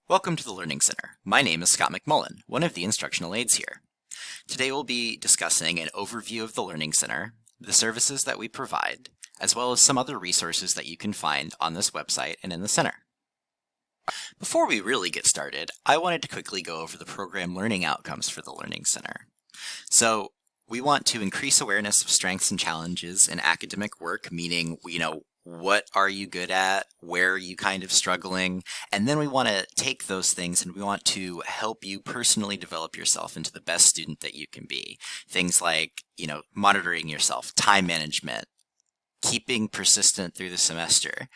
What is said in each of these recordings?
Welcome to the Learning Center. My name is Scott McMullen, one of the instructional aides here. Today we'll be discussing an overview of the Learning Center, the services that we provide, as well as some other resources that you can find on this website and in the center. Before we really get started, I wanted to quickly go over the program learning outcomes for the Learning Center. So we want to increase awareness of strengths and challenges in academic work, meaning, what are you good at? Where are you kind of struggling? And then we want to take those things and we want to help you personally develop yourself into the best student that you can be. Things like, monitoring yourself, time management, keeping persistent through the semester.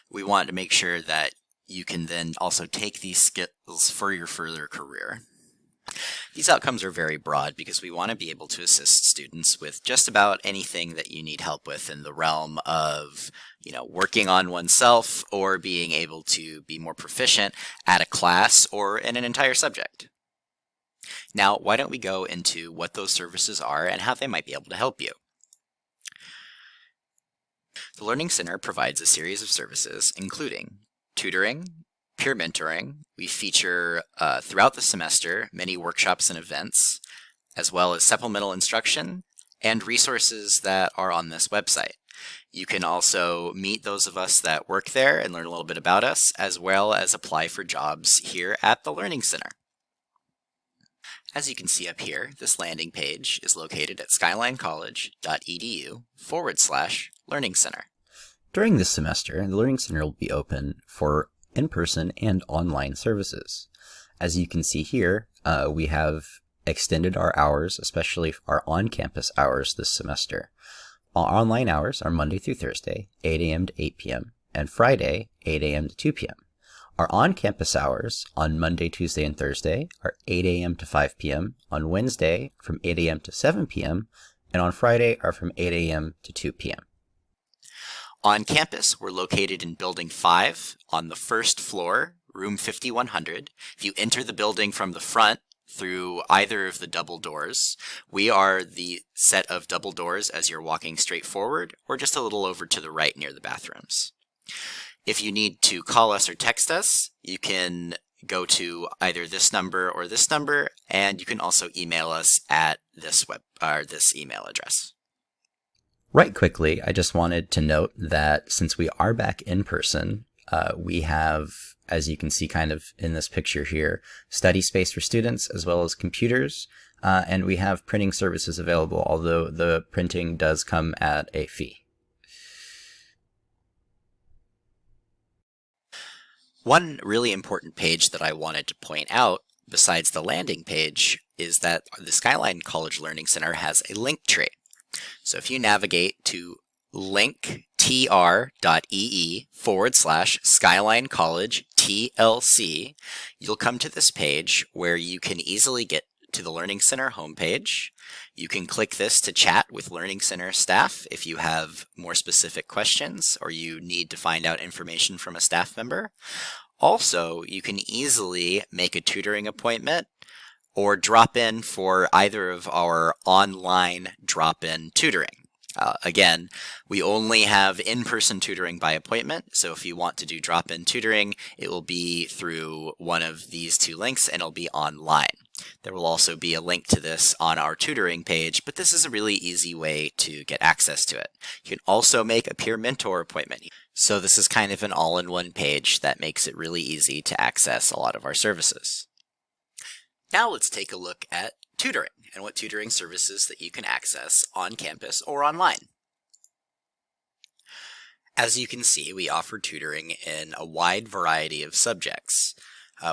We want to make sure that you can then also take these skills for your further career. These outcomes are very broad because we want to be able to assist students with just about anything that you need help with in the realm of, working on oneself or being able to be more proficient at a class or in an entire subject. Now, why don't we go into what those services are and how they might be able to help you. The Learning Center provides a series of services, including tutoring, peer mentoring. We feature throughout the semester many workshops and events, as well as supplemental instruction and resources that are on this website. You can also meet those of us that work there and learn a little bit about us, as well as apply for jobs here at the Learning Center. As you can see up here, this landing page is located at skylinecollege.edu/Learning Center. During this semester, the Learning Center will be open for in-person and online services. As you can see here, we have extended our hours, especially our on-campus hours this semester. Our online hours are Monday through Thursday, 8 a.m. to 8 p.m., and Friday, 8 a.m. to 2 p.m. Our on-campus hours on Monday, Tuesday, and Thursday are 8 a.m. to 5 p.m., on Wednesday from 8 a.m. to 7 p.m., and on Friday are from 8 a.m. to 2 p.m. On campus, we're located in Building 5 on the first floor, room 5100. If you enter the building from the front through either of the double doors, we are the set of double doors as you're walking straight forward or just a little over to the right near the bathrooms. If you need to call us or text us, you can go to either this number or this number, and you can also email us at this email address. Right quickly, I just wanted to note that since we are back in person, we have, as you can see kind of in this picture here, study space for students as well as computers, and we have printing services available, although the printing does come at a fee. One really important page that I wanted to point out, besides the landing page, is that the Skyline College Learning Center has a link tree. So if you navigate to linktr.ee/Skyline College TLC, you'll come to this page where you can easily get to the Learning Center homepage. You can click this to chat with Learning Center staff if you have more specific questions or you need to find out information from a staff member. Also, you can easily make a tutoring appointment or drop in for either of our online drop-in tutoring. Again, we only have in-person tutoring by appointment, so if you want to do drop-in tutoring, it will be through one of these two links and it'll be online. There will also be a link to this on our tutoring page, but this is a really easy way to get access to it. You can also make a peer mentor appointment. So this is kind of an all-in-one page that makes it really easy to access a lot of our services. Now let's take a look at tutoring and what tutoring services that you can access on campus or online. As you can see, we offer tutoring in a wide variety of subjects.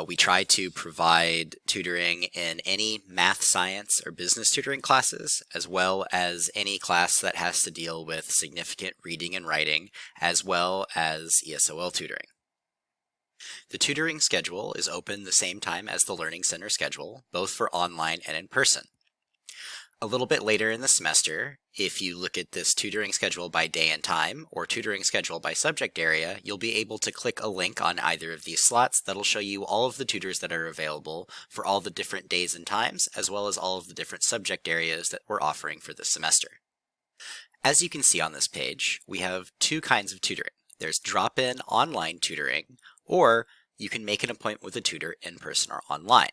We try to provide tutoring in any math, science, or business tutoring classes, as well as any class that has to deal with significant reading and writing, as well as ESOL tutoring. The tutoring schedule is open the same time as the Learning Center schedule, both for online and in person. A little bit later in the semester, if you look at this tutoring schedule by day and time or tutoring schedule by subject area, you'll be able to click a link on either of these slots that'll show you all of the tutors that are available for all the different days and times, as well as all of the different subject areas that we're offering for this semester. As you can see on this page, we have two kinds of tutoring. There's drop-in online tutoring, or you can make an appointment with a tutor in person or online.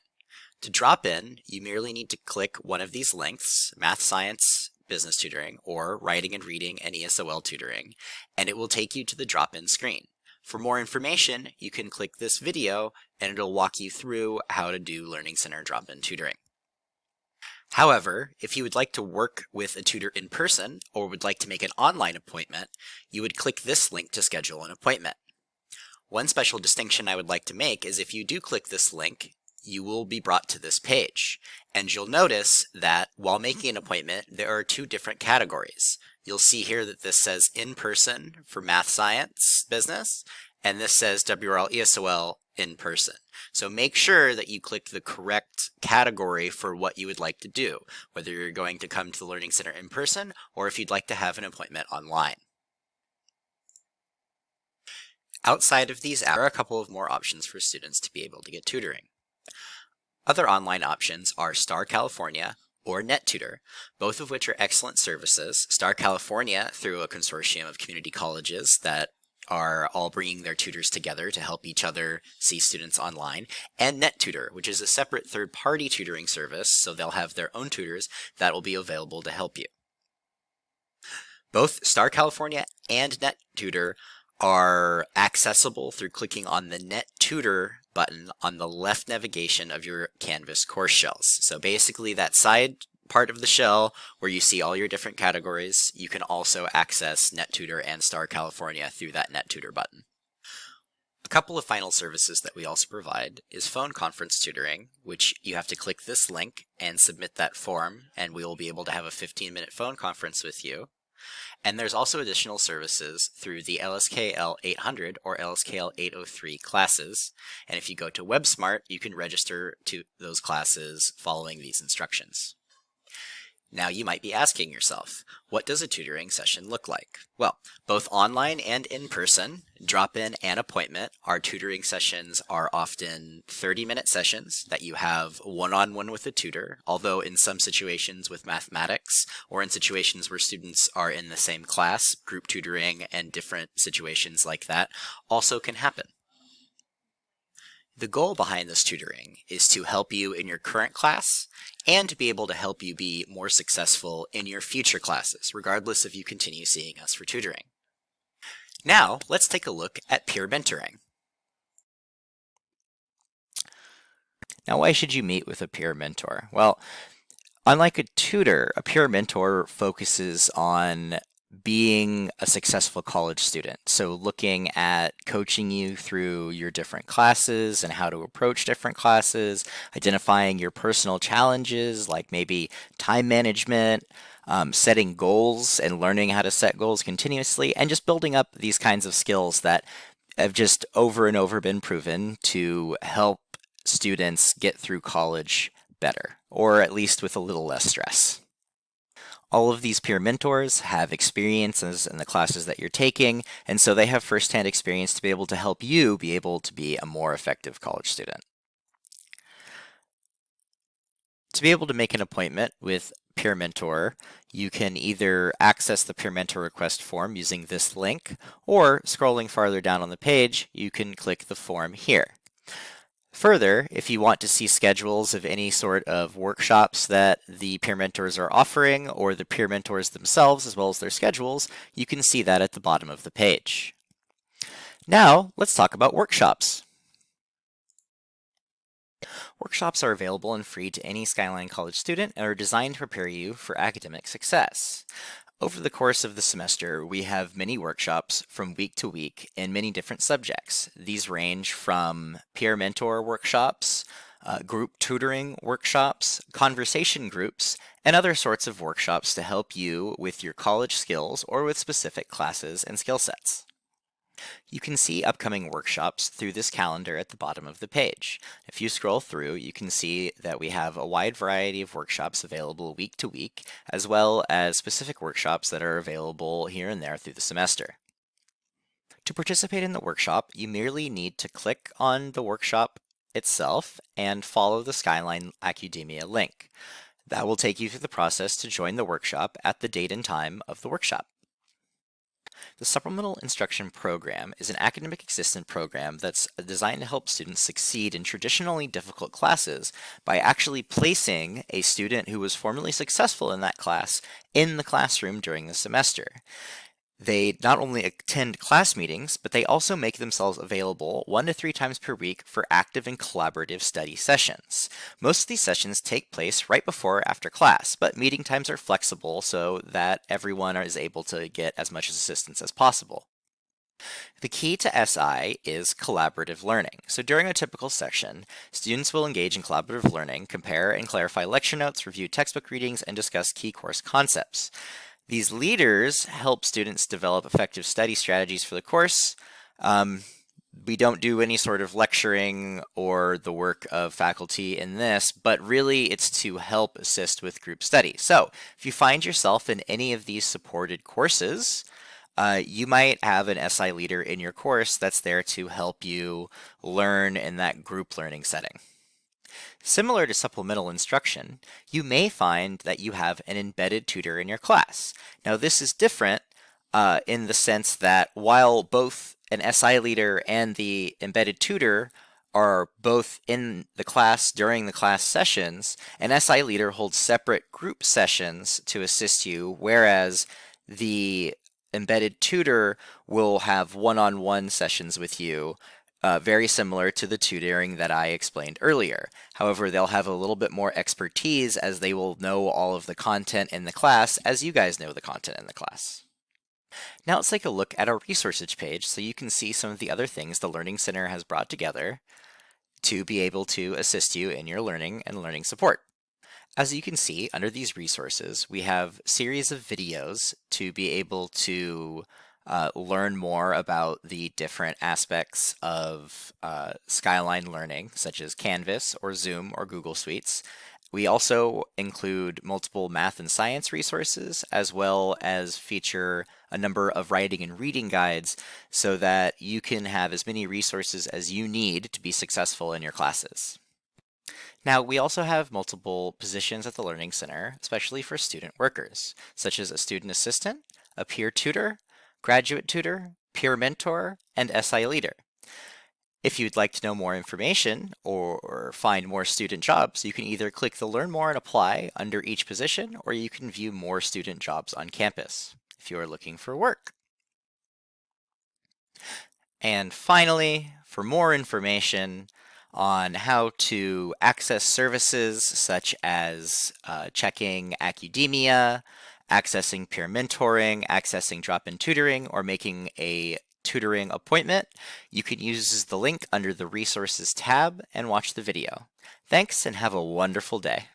To drop in, you merely need to click one of these links, Math, Science, Business Tutoring, or Writing and Reading and ESOL Tutoring, and it will take you to the drop-in screen. For more information, you can click this video and it'll walk you through how to do Learning Center drop-in tutoring. However, if you would like to work with a tutor in person or would like to make an online appointment, you would click this link to schedule an appointment. One special distinction I would like to make is if you do click this link, you will be brought to this page. And you'll notice that while making an appointment, there are two different categories. You'll see here that this says in person for Math, Science, Business, and this says WRL ESOL in person. So make sure that you click the correct category for what you would like to do, whether you're going to come to the Learning Center in person or if you'd like to have an appointment online. Outside of these, there are a couple of more options for students to be able to get tutoring. Other online options are Star California or NetTutor, both of which are excellent services. Star California through a consortium of community colleges that are all bringing their tutors together to help each other see students online, and NetTutor, which is a separate third-party tutoring service, so they'll have their own tutors that will be available to help you. Both Star California and NetTutor are accessible through clicking on the NetTutor button on the left navigation of your Canvas course shells. So basically that side part of the shell where you see all your different categories, you can also access NetTutor and Star California through that NetTutor button. A couple of final services that we also provide is phone conference tutoring, which you have to click this link and submit that form, and we will be able to have a 15-minute phone conference with you. And there's also additional services through the LSKL 800 or LSKL 803 classes. And if you go to WebSmart, you can register to those classes following these instructions. Now you might be asking yourself, what does a tutoring session look like? Well, both online and in person, drop-in and appointment, our tutoring sessions are often 30-minute sessions that you have one-on-one with a tutor, although in some situations with mathematics or in situations where students are in the same class, group tutoring and different situations like that also can happen. The goal behind this tutoring is to help you in your current class and to be able to help you be more successful in your future classes, regardless if you continue seeing us for tutoring. Now, let's take a look at peer mentoring. Now, why should you meet with a peer mentor? Well, unlike a tutor, a peer mentor focuses on being a successful college student. So looking at coaching you through your different classes and how to approach different classes, identifying your personal challenges like maybe time management, setting goals and learning how to set goals continuously, and just building up these kinds of skills that have just over and over been proven to help students get through college better, or at least with a little less stress. All of these peer mentors have experiences in the classes that you're taking, and so they have firsthand experience to be able to help you be able to be a more effective college student. To be able to make an appointment with peer mentor, you can either access the peer mentor request form using this link, or scrolling farther down on the page, you can click the form here. Further, if you want to see schedules of any sort of workshops that the peer mentors are offering or the peer mentors themselves as well as their schedules, you can see that at the bottom of the page. Now, let's talk about workshops. Workshops are available and free to any Skyline College student and are designed to prepare you for academic success. Over the course of the semester, we have many workshops from week to week in many different subjects. These range from peer mentor workshops, group tutoring workshops, conversation groups, and other sorts of workshops to help you with your college skills or with specific classes and skill sets. You can see upcoming workshops through this calendar at the bottom of the page. If you scroll through, you can see that we have a wide variety of workshops available week to week, as well as specific workshops that are available here and there through the semester. To participate in the workshop, you merely need to click on the workshop itself and follow the Skyline Academia link. That will take you through the process to join the workshop at the date and time of the workshop. The Supplemental Instruction Program is an academic assistant program that's designed to help students succeed in traditionally difficult classes by actually placing a student who was formerly successful in that class in the classroom during the semester. They not only attend class meetings, but they also make themselves available 1 to 3 times per week for active and collaborative study sessions. Most of these sessions take place right before or after class, but meeting times are flexible so that everyone is able to get as much assistance as possible. The key to SI is collaborative learning. So during a typical session, students will engage in collaborative learning, compare and clarify lecture notes, review textbook readings, and discuss key course concepts. These leaders help students develop effective study strategies for the course. We don't do any sort of lecturing or the work of faculty in this, but really it's to help assist with group study. So if you find yourself in any of these supported courses, you might have an SI leader in your course that's there to help you learn in that group learning setting. Similar to supplemental instruction, you may find that you have an embedded tutor in your class. Now this is different in the sense that while both an SI leader and the embedded tutor are both in the class during the class sessions, an SI leader holds separate group sessions to assist you, whereas the embedded tutor will have one-on-one sessions with you, very similar to the tutoring that I explained earlier. However, they'll have a little bit more expertise as they will know all of the content in the class as you guys know the content in the class. Now let's take a look at our resources page so you can see some of the other things the Learning Center has brought together to be able to assist you in your learning and learning support. As you can see, under these resources, we have a series of videos to be able to learn more about the different aspects of Skyline learning, such as Canvas or Zoom or Google Suites. We also include multiple math and science resources, as well as feature a number of writing and reading guides so that you can have as many resources as you need to be successful in your classes. Now, we also have multiple positions at the Learning Center, especially for student workers, such as a student assistant, a peer tutor, graduate tutor, peer mentor, and SI leader. If you'd like to know more information or find more student jobs, you can either click the Learn More and Apply under each position, or you can view more student jobs on campus if you are looking for work. And finally, for more information on how to access services such as checking academia, accessing peer mentoring, accessing drop-in tutoring, or making a tutoring appointment, you can use the link under the Resources tab and watch the video. Thanks and have a wonderful day.